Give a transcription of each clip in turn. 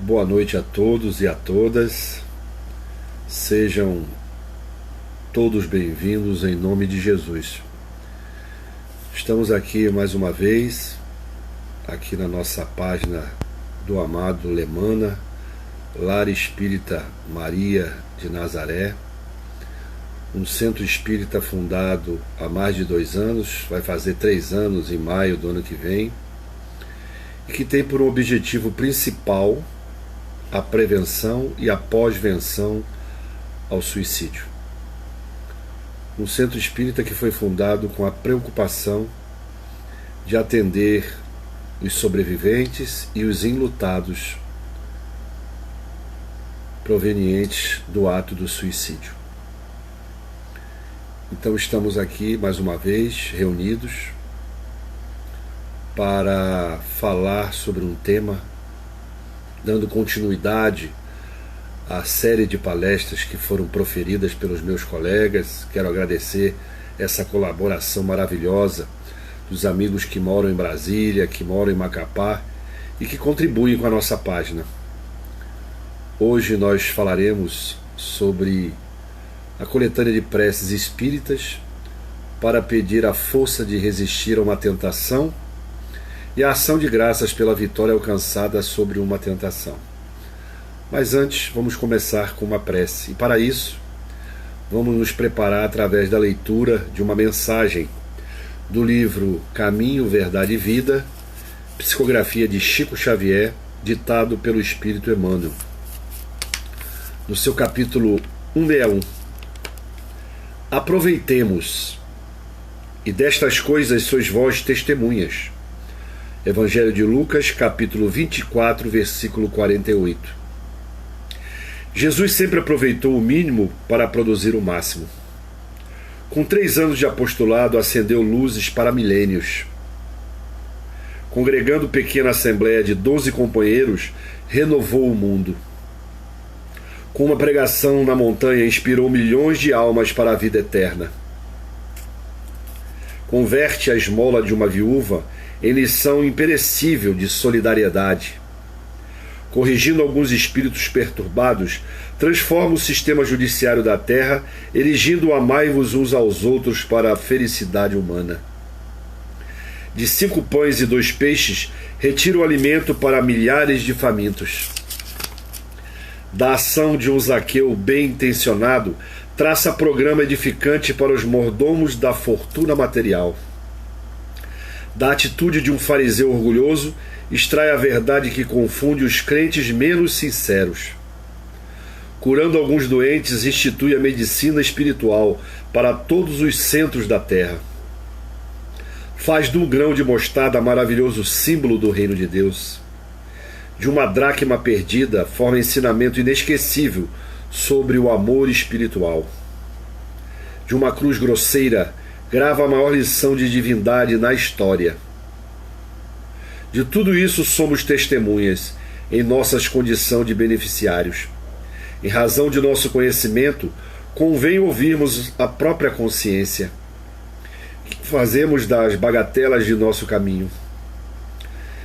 Boa noite a todos e a todas. Sejam todos bem-vindos em nome de Jesus. Estamos aqui mais uma vez, aqui na nossa página do amado Lemana, Lar Espírita Maria de Nazaré, um centro espírita fundado há mais de 2 anos, vai fazer 3 anos em maio do ano que vem, e que tem por objetivo principal a prevenção e a pós-venção ao suicídio. Um centro espírita que foi fundado com a preocupação de atender os sobreviventes e os enlutados provenientes do ato do suicídio. Então estamos aqui mais uma vez reunidos para falar sobre um tema, dando continuidade à série de palestras que foram proferidas pelos meus colegas. Quero agradecer essa colaboração maravilhosa dos amigos que moram em Brasília, que moram em Macapá e que contribuem com a nossa página. Hoje nós falaremos sobre a coletânea de preces espíritas para pedir a força de resistir a uma tentação e a ação de graças pela vitória alcançada sobre uma tentação. Mas antes, vamos começar com uma prece. E para isso, vamos nos preparar através da leitura de uma mensagem do livro Caminho, Verdade e Vida, psicografia de Chico Xavier, ditado pelo Espírito Emmanuel. No seu capítulo 161. Aproveitemos, e destas coisas sois vós testemunhas. Evangelho de Lucas, capítulo 24, versículo 48. Jesus sempre aproveitou o mínimo para produzir o máximo. Com 3 anos de apostolado, acendeu luzes para milênios. Congregando pequena assembleia de 12 companheiros, renovou o mundo. Com uma pregação na montanha, inspirou milhões de almas para a vida eterna. Converte a esmola de uma viúva em lição imperecível de solidariedade. Corrigindo alguns espíritos perturbados, transforma o sistema judiciário da terra, erigindo o amai-vos uns aos outros para a felicidade humana. De 5 pães e 2 peixes, retira o alimento para milhares de famintos. Da ação de um Zaqueu bem-intencionado, traça programa edificante para os mordomos da fortuna material. Da atitude de um fariseu orgulhoso, extrai a verdade que confunde os crentes menos sinceros. Curando alguns doentes, institui a medicina espiritual para todos os centros da terra. Faz de um grão de mostarda maravilhoso símbolo do reino de Deus. De uma dracma perdida, forma ensinamento inesquecível sobre o amor espiritual. De uma cruz grosseira, grava a maior lição de divindade na história. De tudo isso somos testemunhas, em nossa condição de beneficiários. Em razão de nosso conhecimento, convém ouvirmos a própria consciência. O que fazemos das bagatelas de nosso caminho?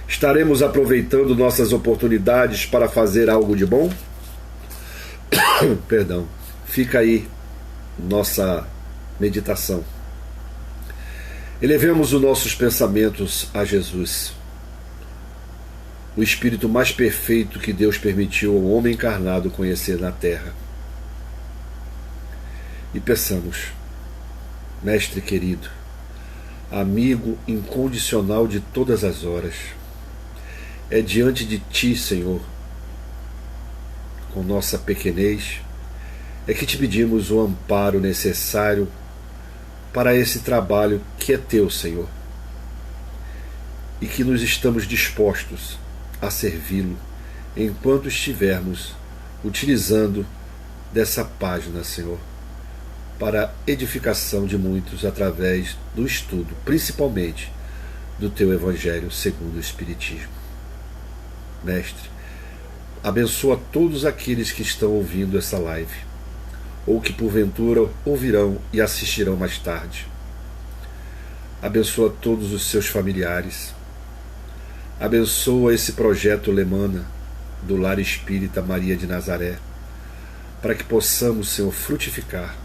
Estaremos aproveitando nossas oportunidades para fazer algo de bom? Perdão. Fica aí nossa meditação. Elevemos os nossos pensamentos a Jesus, o Espírito mais perfeito que Deus permitiu ao homem encarnado conhecer na terra. E peçamos: Mestre querido, amigo incondicional de todas as horas, é diante de Ti, Senhor, com nossa pequenez, é que Te pedimos o amparo necessário para esse trabalho que é Teu, Senhor, e que nos estamos dispostos a servi-lo enquanto estivermos utilizando dessa página, Senhor, para a edificação de muitos através do estudo, principalmente do Teu Evangelho segundo o Espiritismo. Mestre, abençoa todos aqueles que estão ouvindo essa live, ou que porventura ouvirão e assistirão mais tarde. Abençoa todos os seus familiares. Abençoa esse projeto Lemana, do Lar Espírita Maria de Nazaré, para que possamos, Senhor, frutificar,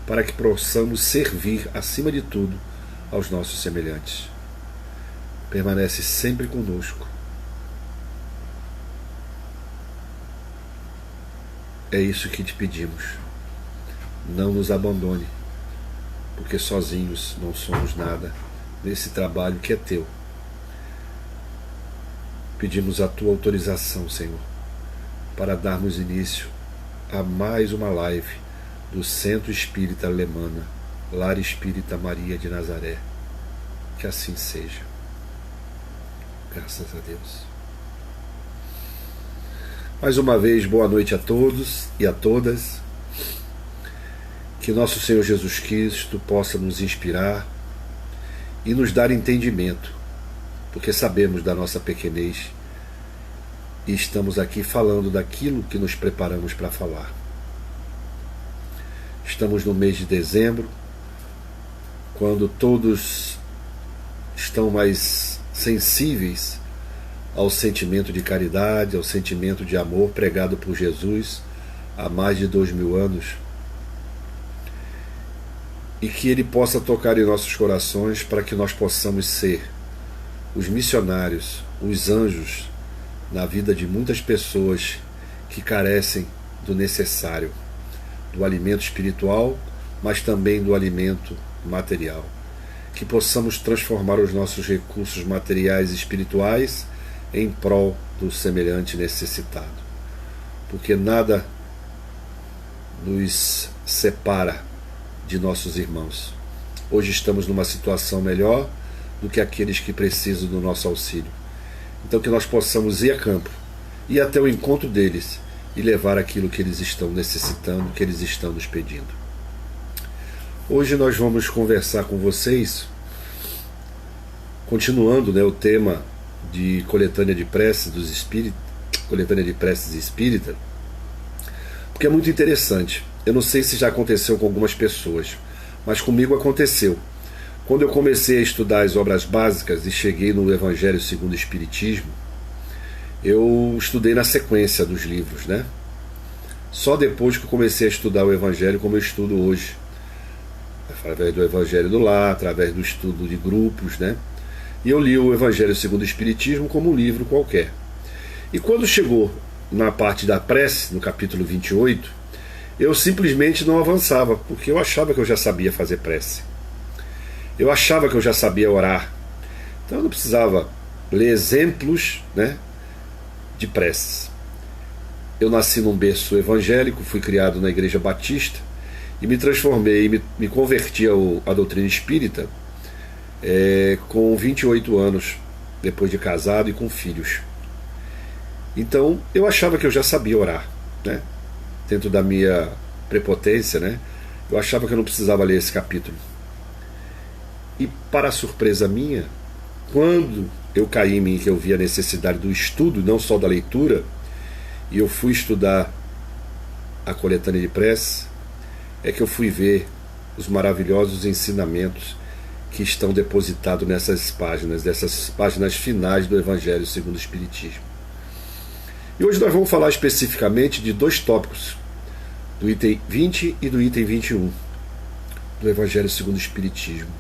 para que possamos servir, acima de tudo, aos nossos semelhantes. Permanece sempre conosco. É isso que te pedimos. Não nos abandone, porque sozinhos não somos nada nesse trabalho que é teu. Pedimos a tua autorização, Senhor, para darmos início a mais uma live do Centro Espírita Alemana, Lar Espírita Maria de Nazaré. Que assim seja. Graças a Deus. Mais uma vez, boa noite a todos e a todas. Que nosso Senhor Jesus Cristo possa nos inspirar e nos dar entendimento, porque sabemos da nossa pequenez e estamos aqui falando daquilo que nos preparamos para falar. Estamos no mês de dezembro, quando todos estão mais sensíveis ao sentimento de caridade, ao sentimento de amor pregado por Jesus há mais de 2000 anos, e que Ele possa tocar em nossos corações para que nós possamos ser os missionários, os anjos na vida de muitas pessoas que carecem do necessário, do alimento espiritual, mas também do alimento material. Que possamos transformar os nossos recursos materiais e espirituais em prol do semelhante necessitado, porque nada nos separa de nossos irmãos. Hoje estamos numa situação melhor do que aqueles que precisam do nosso auxílio. Então que nós possamos ir a campo, ir até o encontro deles e levar aquilo que eles estão necessitando, que eles estão nos pedindo. Hoje nós vamos conversar com vocês, continuando, o tema de coletânea de preces dos espíritos, coletânea de preces espírita, porque é muito interessante. Eu não sei se já aconteceu com algumas pessoas, mas comigo aconteceu. Quando eu comecei a estudar as obras básicas e cheguei no Evangelho segundo o Espiritismo, eu estudei na sequência dos livros, Só depois que eu comecei a estudar o Evangelho como eu estudo hoje, através do Evangelho do Lar, através do estudo de grupos, E eu li o Evangelho segundo o Espiritismo como um livro qualquer. E quando chegou na parte da prece, no capítulo 28, eu simplesmente não avançava, porque eu achava que eu já sabia fazer prece. Eu achava que eu já sabia orar. Então eu não precisava ler exemplos, de preces. Eu nasci num berço evangélico, fui criado na Igreja Batista e me transformei, me converti à doutrina espírita com 28 anos, depois de casado e com filhos. Então eu achava que eu já sabia orar, dentro da minha prepotência, eu achava que eu não precisava ler esse capítulo. E para a surpresa minha, quando eu caí em mim, que eu vi a necessidade do estudo, não só da leitura, e eu fui estudar a coletânea de prece, é que eu fui ver os maravilhosos ensinamentos que estão depositados nessas páginas finais do Evangelho segundo o Espiritismo. E hoje nós vamos falar especificamente de dois tópicos, do item 20 e do item 21 do Evangelho segundo o Espiritismo.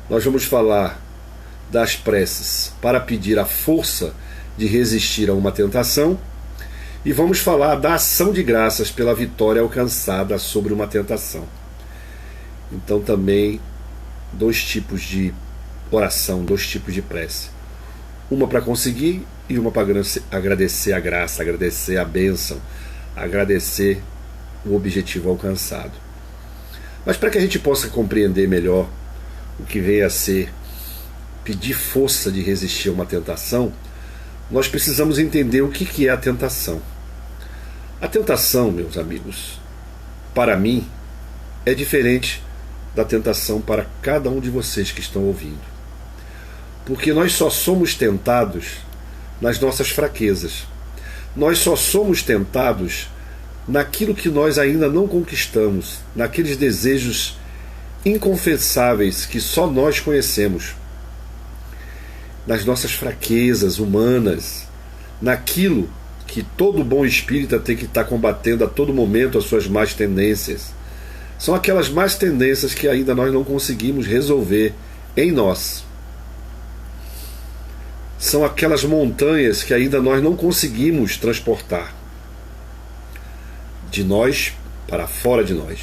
Nós vamos falar das preces para pedir a força de resistir a uma tentação e vamos falar da ação de graças pela vitória alcançada sobre uma tentação. Então também dois tipos de oração, dois tipos de prece. Uma para conseguir e uma para agradecer a graça, agradecer a bênção, agradecer o objetivo alcançado. Mas para que a gente possa compreender melhor o que vem a ser pedir força de resistir a uma tentação, nós precisamos entender o que é a tentação. A tentação, meus amigos, para mim, é diferente da tentação para cada um de vocês que estão ouvindo. Porque nós só somos tentados nas nossas fraquezas. Nós só somos tentados naquilo que nós ainda não conquistamos, naqueles desejos inconfessáveis que só nós conhecemos, nas nossas fraquezas humanas, naquilo que todo bom espírita tem que estar combatendo a todo momento as suas más tendências. São aquelas más tendências que ainda nós não conseguimos resolver em nós. São aquelas montanhas que ainda nós não conseguimos transportar de nós para fora de nós.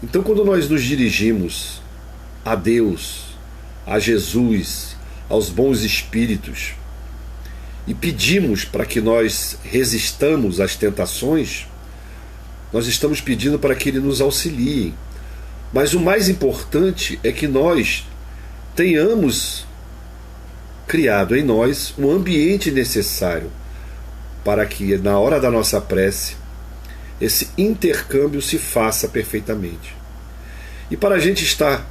Então, quando nós nos dirigimos a Deus, a Jesus, aos bons espíritos, e pedimos para que nós resistamos às tentações, nós estamos pedindo para que Ele nos auxilie. Mas o mais importante é que nós tenhamos criado em nós um ambiente necessário para que, na hora da nossa prece, esse intercâmbio se faça perfeitamente. E para a gente estar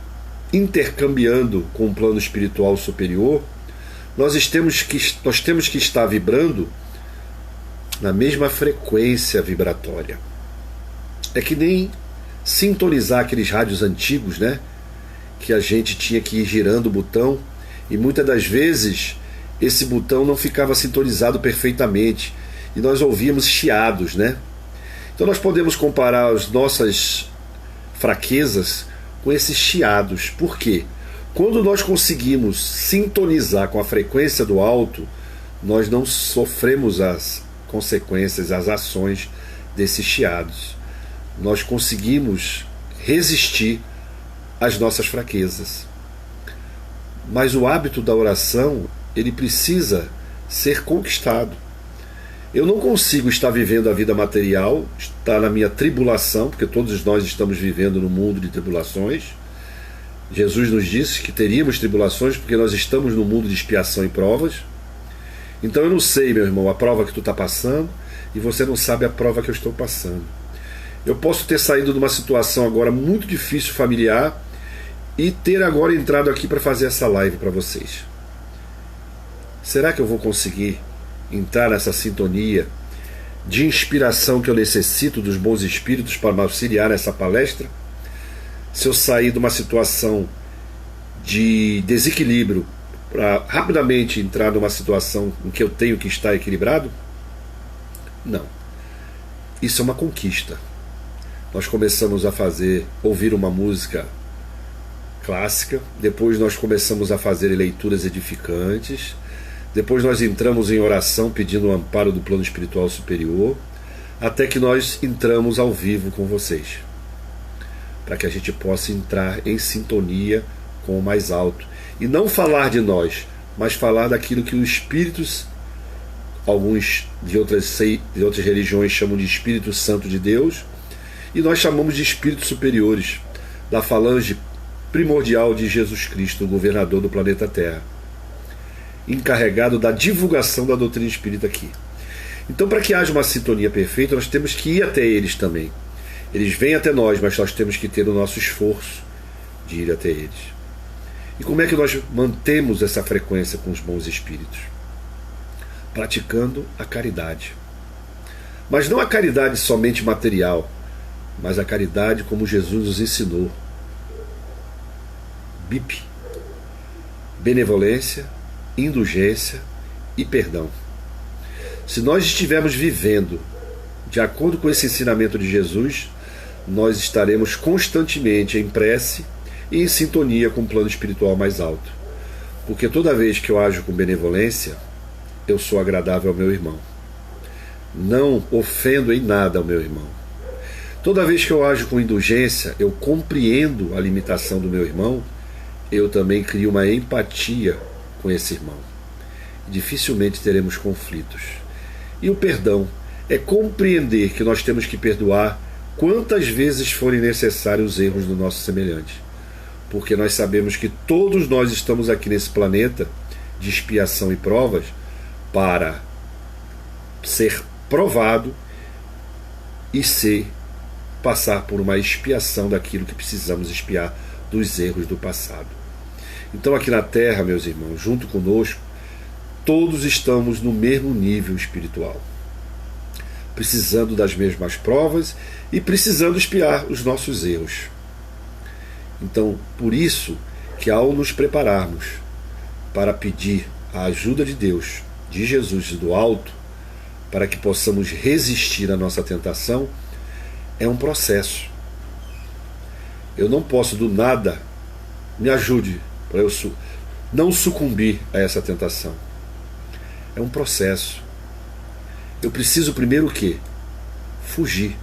intercambiando com o plano espiritual superior, nós temos que estar vibrando na mesma frequência vibratória. É que nem sintonizar aqueles rádios antigos, né? Que a gente tinha que ir girando o botão, e muitas das vezes esse botão não ficava sintonizado perfeitamente e nós ouvíamos chiados, né? Então nós podemos comparar as nossas fraquezas com esses chiados. Por quê? Quando nós conseguimos sintonizar com a frequência do alto, nós não sofremos as consequências, as ações desses chiados. Nós conseguimos resistir às nossas fraquezas. Mas o hábito da oração, ele precisa ser conquistado. Eu não consigo estar vivendo a vida material, estar na minha tribulação, porque todos nós estamos vivendo no mundo de tribulações. Jesus nos disse que teríamos tribulações porque nós estamos no mundo de expiação e provas. Então eu não sei, meu irmão, a prova que tu está passando, e você não sabe a prova que eu estou passando. Eu posso ter saído de uma situação agora muito difícil familiar e ter agora entrado aqui para fazer essa live para vocês. Será que eu vou conseguir entrar nessa sintonia de inspiração que eu necessito dos bons espíritos para me auxiliar nessa palestra? Se eu sair de uma situação de desequilíbrio para rapidamente entrar numa situação em que eu tenho que estar equilibrado? Não. Isso é uma conquista. Nós começamos a ouvir uma música clássica, depois nós começamos a fazer leituras edificantes, depois nós entramos em oração pedindo o amparo do plano espiritual superior, até que nós entramos ao vivo com vocês, para que a gente possa entrar em sintonia com o mais alto, e não falar de nós, mas falar daquilo que os espíritos, alguns de outras religiões chamam de Espírito Santo de Deus, e nós chamamos de espíritos superiores, da falange primordial de Jesus Cristo, o governador do planeta Terra, encarregado da divulgação da doutrina espírita aqui. Então, para que haja uma sintonia perfeita, nós temos que ir até eles também. Eles vêm até nós, mas nós temos que ter o nosso esforço de ir até eles. E como é que nós mantemos essa frequência com os bons espíritos? Praticando a caridade. Mas não a caridade somente material, mas a caridade como Jesus nos ensinou. BIP, benevolência, indulgência e perdão. Se nós estivermos vivendo de acordo com esse ensinamento de Jesus, nós estaremos constantemente em prece e em sintonia com o plano espiritual mais alto. Porque toda vez que eu ajo com benevolência, eu sou agradável ao meu irmão. Não ofendo em nada ao meu irmão. Toda vez que eu ajo com indulgência, eu compreendo a limitação do meu irmão, eu também crio uma empatia com esse irmão. Dificilmente teremos conflitos. E o perdão é compreender que nós temos que perdoar quantas vezes forem necessários os erros do nosso semelhante. Porque nós sabemos que todos nós estamos aqui nesse planeta de expiação e provas para ser provado e passar por uma expiação daquilo que precisamos expiar dos erros do passado. Então aqui na Terra, meus irmãos, junto conosco, todos estamos no mesmo nível espiritual, precisando das mesmas provas e precisando expiar os nossos erros. Então, por isso que ao nos prepararmos para pedir a ajuda de Deus, de Jesus e do alto, para que possamos resistir à nossa tentação é um processo. Eu não posso do nada, me ajude para eu não sucumbir a essa tentação. É um processo. Eu preciso primeiro o quê? Fugir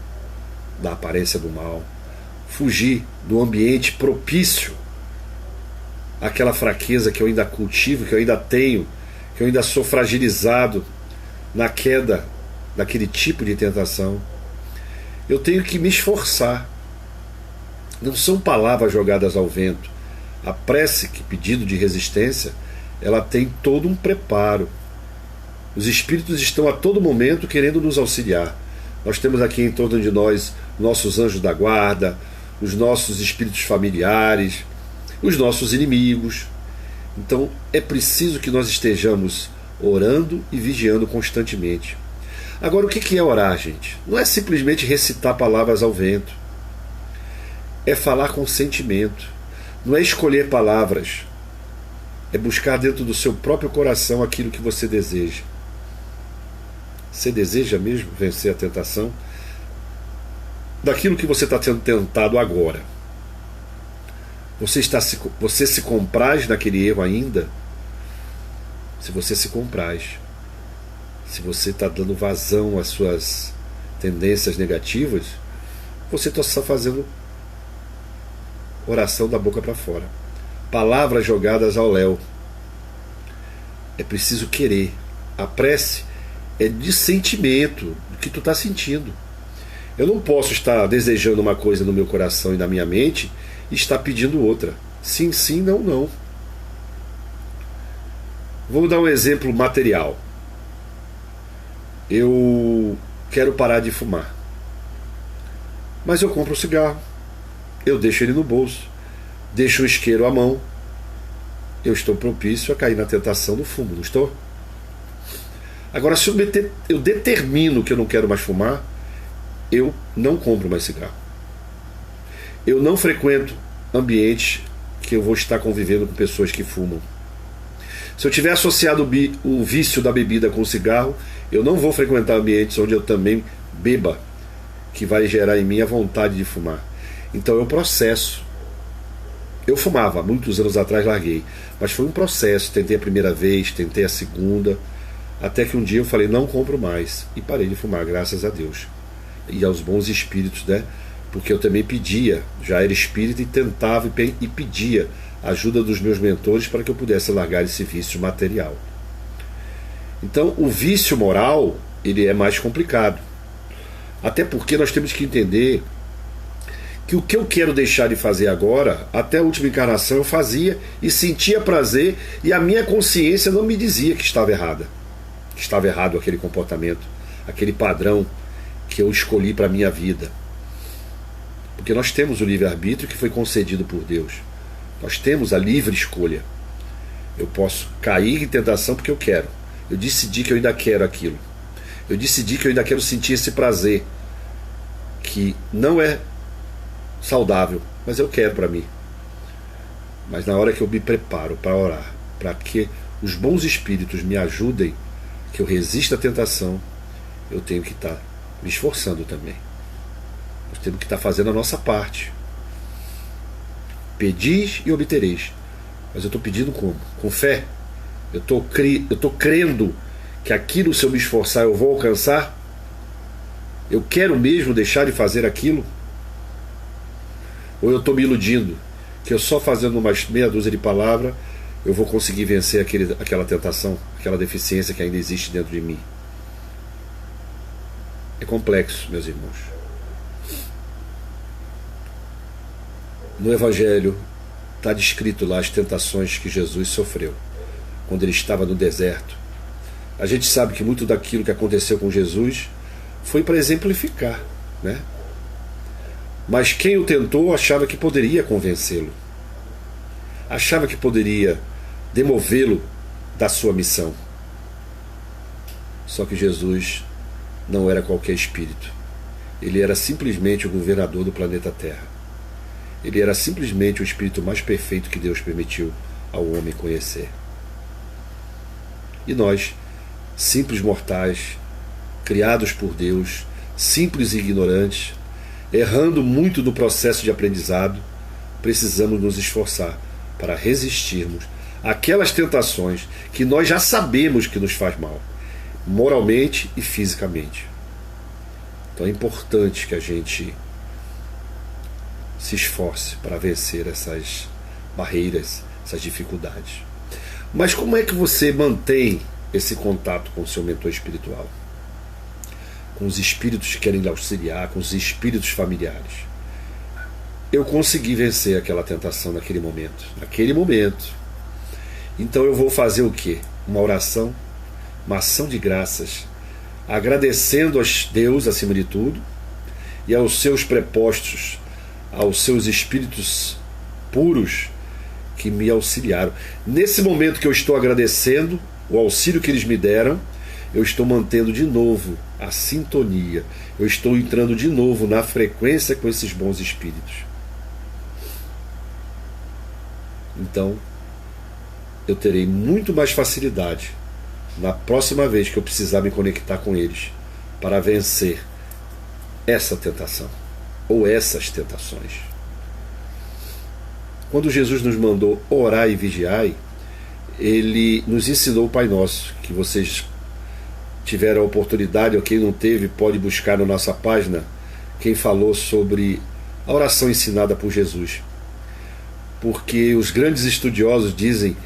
da aparência do mal, fugir do ambiente propício àquela fraqueza que eu ainda cultivo, que eu ainda tenho, que eu ainda sou fragilizado na queda daquele tipo de tentação. Eu tenho que me esforçar. Não são palavras jogadas ao vento. A prece, que pedido de resistência, ela tem todo um preparo. Os espíritos estão a todo momento querendo nos auxiliar. Nós temos aqui em torno de nós nossos anjos da guarda, os nossos espíritos familiares, os nossos inimigos. Então é preciso que nós estejamos orando e vigiando constantemente. Agora, o que é orar, gente? Não é simplesmente recitar palavras ao vento. É falar com sentimento. Não é escolher palavras. É buscar dentro do seu próprio coração aquilo que você deseja. Você deseja mesmo vencer a tentação? Daquilo que você está sendo tentado agora. Você se compraz naquele erro ainda? Se você se compraz, se você está dando vazão às suas tendências negativas, você está só fazendo oração da boca para fora, palavras jogadas ao léu. É preciso querer. A prece é de sentimento, do que tu está sentindo. Eu não posso estar desejando uma coisa no meu coração e na minha mente e estar pedindo outra. Sim, sim, não, não. Vou dar um exemplo material. Eu quero parar de fumar, mas eu compro um cigarro, eu deixo ele no bolso, deixo o isqueiro à mão. Eu estou propício a cair na tentação do fumo, não estou? Agora, se eu determino que eu não quero mais fumar, eu não compro mais cigarro. Eu não frequento ambientes que eu vou estar convivendo com pessoas que fumam. Se eu tiver associado o vício da bebida com o cigarro, eu não vou frequentar ambientes onde eu também beba, que vai gerar em mim a vontade de fumar. Então é um processo. Eu fumava, muitos anos atrás larguei, mas foi um processo. Tentei a primeira vez, tentei a segunda, até que um dia eu falei, não compro mais, e parei de fumar, graças a Deus. E aos bons espíritos, né? Porque eu também pedia, já era espírita, e tentava e pedia a ajuda dos meus mentores para que eu pudesse largar esse vício material. Então o vício moral, ele é mais complicado. Até porque nós temos que entender que o que eu quero deixar de fazer agora, até a última encarnação eu fazia e sentia prazer, e a minha consciência não me dizia que estava errada. Que estava errado aquele comportamento, aquele padrão que eu escolhi para a minha vida. Porque nós temos o livre-arbítrio que foi concedido por Deus. Nós temos a livre escolha. Eu posso cair em tentação porque eu quero. Eu decidi que eu ainda quero aquilo. Eu decidi que eu ainda quero sentir esse prazer, que não é saudável, mas eu quero para mim. Mas na hora que eu me preparo para orar, para que os bons espíritos me ajudem, que eu resista à tentação, eu tenho que estar me esforçando também. Nós temos que estar fazendo a nossa parte. Pedis e obtereis. Mas eu estou pedindo como? Com fé? Eu estou crendo que aquilo, se eu me esforçar, eu vou alcançar? Eu quero mesmo deixar de fazer aquilo? Ou eu estou me iludindo que eu só fazendo umas meia dúzia de palavras eu vou conseguir vencer aquela tentação, aquela deficiência que ainda existe dentro de mim? É complexo, meus irmãos. No Evangelho está descrito lá as tentações que Jesus sofreu quando ele estava no deserto. A gente sabe que muito daquilo que aconteceu com Jesus foi para exemplificar, né? Mas quem o tentou achava que poderia convencê-lo, achava que poderia demovê-lo da sua missão. Só que Jesus não era qualquer espírito. Ele era simplesmente o governador do planeta Terra. Ele era simplesmente o espírito mais perfeito que Deus permitiu ao homem conhecer. E nós, simples mortais, criados por Deus, simples e ignorantes, errando muito no processo de aprendizado, precisamos nos esforçar para resistirmos àquelas tentações que nós já sabemos que nos faz mal, moralmente e fisicamente. Então é importante que a gente se esforce para vencer essas barreiras, essas dificuldades. Mas como é que você mantém esse contato com o seu mentor espiritual? Com os espíritos que querem lhe auxiliar, com os espíritos familiares. Eu consegui vencer aquela tentação naquele momento. Então eu vou fazer o quê? Uma oração, uma ação de graças, agradecendo a Deus acima de tudo e aos seus prepostos, aos seus espíritos puros que me auxiliaram. Nesse momento que eu estou agradecendo o auxílio que eles me deram, eu estou mantendo de novo a sintonia, eu estou entrando de novo na frequência com esses bons espíritos. Então, eu terei muito mais facilidade na próxima vez que eu precisar me conectar com eles para vencer essa tentação ou essas tentações. Quando Jesus nos mandou orar e vigiar, ele nos ensinou o Pai Nosso, que vocês tiveram a oportunidade, ou quem não teve pode buscar na nossa página, quem falou sobre a oração ensinada por Jesus. Porque os grandes estudiosos dizem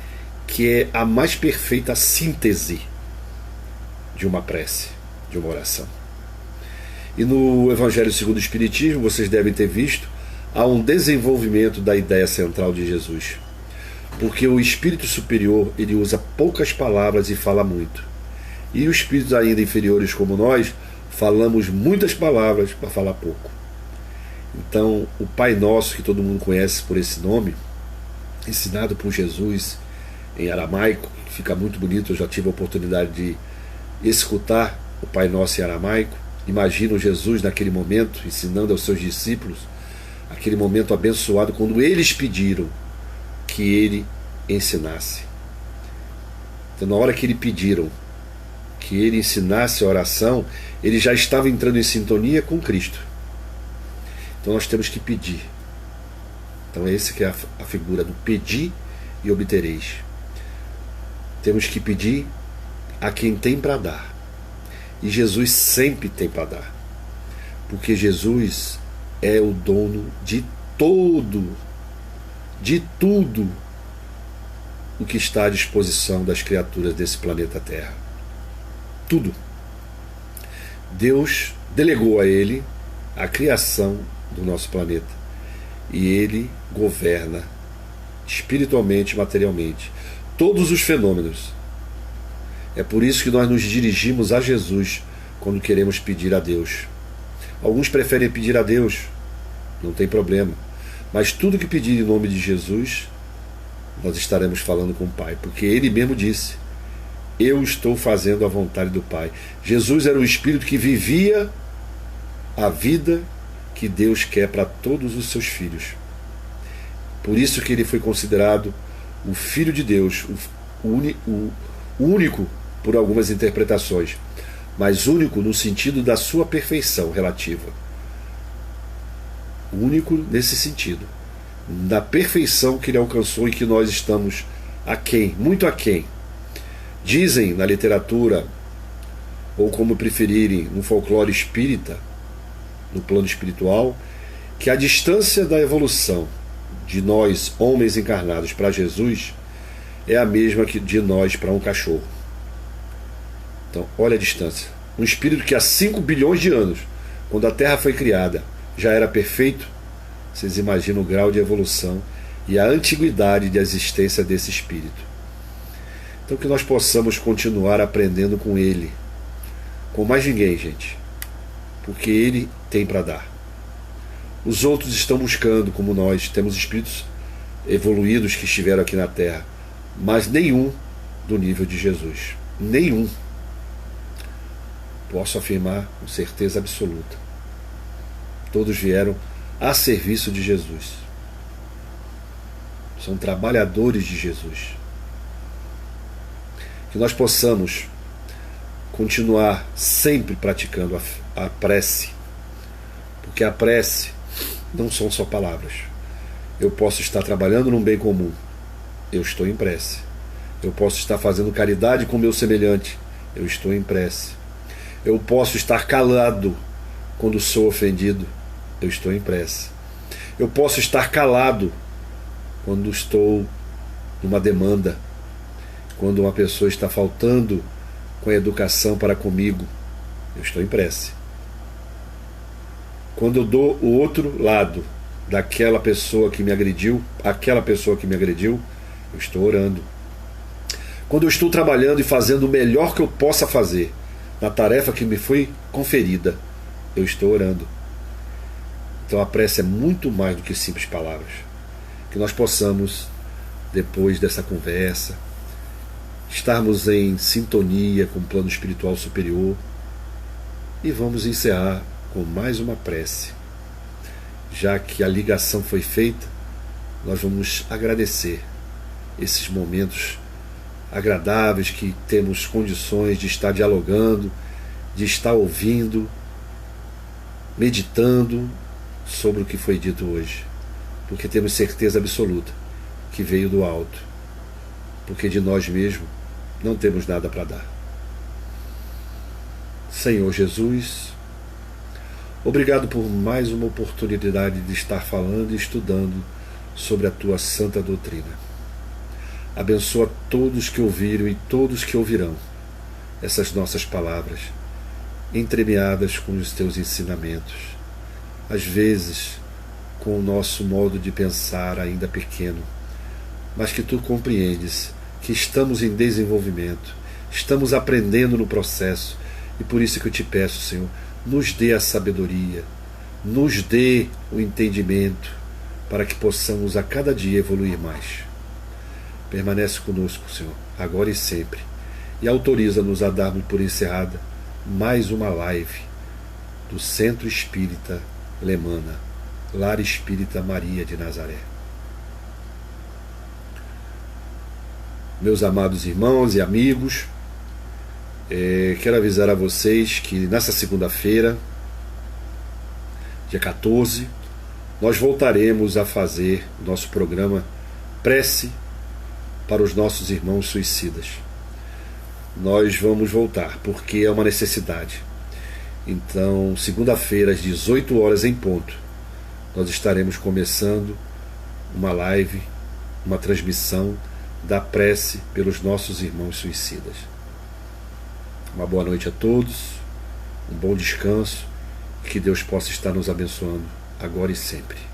que é a mais perfeita síntese de uma prece, de uma oração. E no Evangelho segundo o Espiritismo, vocês devem ter visto, há um desenvolvimento da ideia central de Jesus. Porque o espírito superior, ele usa poucas palavras e fala muito. E os espíritos ainda inferiores como nós, falamos muitas palavras para falar pouco. Então, o Pai Nosso, que todo mundo conhece por esse nome, ensinado por Jesus em aramaico, que fica muito bonito, eu já tive a oportunidade de escutar o Pai Nosso em aramaico. Imagino Jesus naquele momento, ensinando aos seus discípulos, aquele momento abençoado, quando eles pediram que ele ensinasse. Então, na hora que ele pediram que ele ensinasse a oração, ele já estava entrando em sintonia com Cristo. Então nós temos que pedir. Então esse que é a figura do pedir e obtereis. Temos que pedir a quem tem para dar. E Jesus sempre tem para dar. Porque Jesus é o dono de tudo o que está à disposição das criaturas desse planeta Terra. Tudo. Deus delegou a ele a criação do nosso planeta. E ele governa espiritualmente, materialmente, todos os fenômenos. É por isso que nós nos dirigimos a Jesus quando queremos pedir a Deus. Alguns preferem pedir a Deus, não tem problema. Mas tudo que pedir em nome de Jesus, nós estaremos falando com o Pai, porque Ele mesmo disse: eu estou fazendo a vontade do Pai. Jesus era o Espírito que vivia a vida que Deus quer para todos os seus filhos. Por isso que ele foi considerado o Filho de Deus, o único por algumas interpretações, mas único no sentido da sua perfeição relativa. Único nesse sentido, da perfeição que ele alcançou e que nós estamos aquém, muito aquém. Dizem na literatura, ou como preferirem, no folclore espírita, no plano espiritual, que a distância da evolução de nós, homens encarnados, para Jesus é a mesma que de nós para um cachorro. Então, olha a distância. Um espírito que há 5 bilhões de anos, quando a Terra foi criada, já era perfeito. Vocês imaginam o grau de evolução e a antiguidade de existência desse espírito. Então, que nós possamos continuar aprendendo com ele, com mais ninguém, gente, porque ele tem para dar. Os outros estão buscando, como nós, temos espíritos evoluídos que estiveram aqui na Terra, mas nenhum do nível de Jesus. Nenhum. Posso afirmar com certeza absoluta. Todos vieram a serviço de Jesus. São trabalhadores de Jesus. Que nós possamos continuar sempre praticando a prece, porque a prece não são só palavras. Eu posso estar trabalhando num bem comum, eu estou em prece. Eu posso estar fazendo caridade com o meu semelhante, eu estou em prece. Eu posso estar calado quando sou ofendido, eu estou em prece. Eu posso estar calado quando estou numa demanda, quando uma pessoa está faltando com a educação para comigo, eu estou em prece. Quando eu dou o outro lado daquela pessoa que me agrediu, eu estou orando. Quando eu estou trabalhando e fazendo o melhor que eu possa fazer na tarefa que me foi conferida, eu estou orando. Então a prece é muito mais do que simples palavras. Que nós possamos, depois dessa conversa, estarmos em sintonia com o plano espiritual superior e vamos encerrar com mais uma prece. Já que a ligação foi feita, nós vamos agradecer esses momentos agradáveis que temos condições de estar dialogando, de estar ouvindo, meditando sobre o que foi dito hoje, porque temos certeza absoluta que veio do alto, porque de nós mesmos não temos nada para dar. Senhor Jesus, obrigado por mais uma oportunidade de estar falando e estudando sobre a tua santa doutrina. Abençoa todos que ouviram e todos que ouvirão essas nossas palavras, entremeadas com os teus ensinamentos, às vezes com o nosso modo de pensar ainda pequeno, mas que tu compreendes que estamos em desenvolvimento, estamos aprendendo no processo, e por isso que eu te peço, Senhor, nos dê a sabedoria, nos dê o entendimento, para que possamos a cada dia evoluir mais. Permanece conosco, Senhor, agora e sempre, e autoriza-nos a darmos por encerrada mais uma live do Centro Espírita Lemana, Lar Espírita Maria de Nazaré. Meus amados irmãos e amigos, quero avisar a vocês que nessa segunda-feira, dia 14, nós voltaremos a fazer nosso programa Prece para os nossos irmãos suicidas. Nós vamos voltar, porque é uma necessidade. Então, segunda-feira, às 18 horas em ponto, nós estaremos começando uma live, uma transmissão da prece pelos nossos irmãos suicidas. Uma boa noite a todos, um bom descanso, e que Deus possa estar nos abençoando agora e sempre.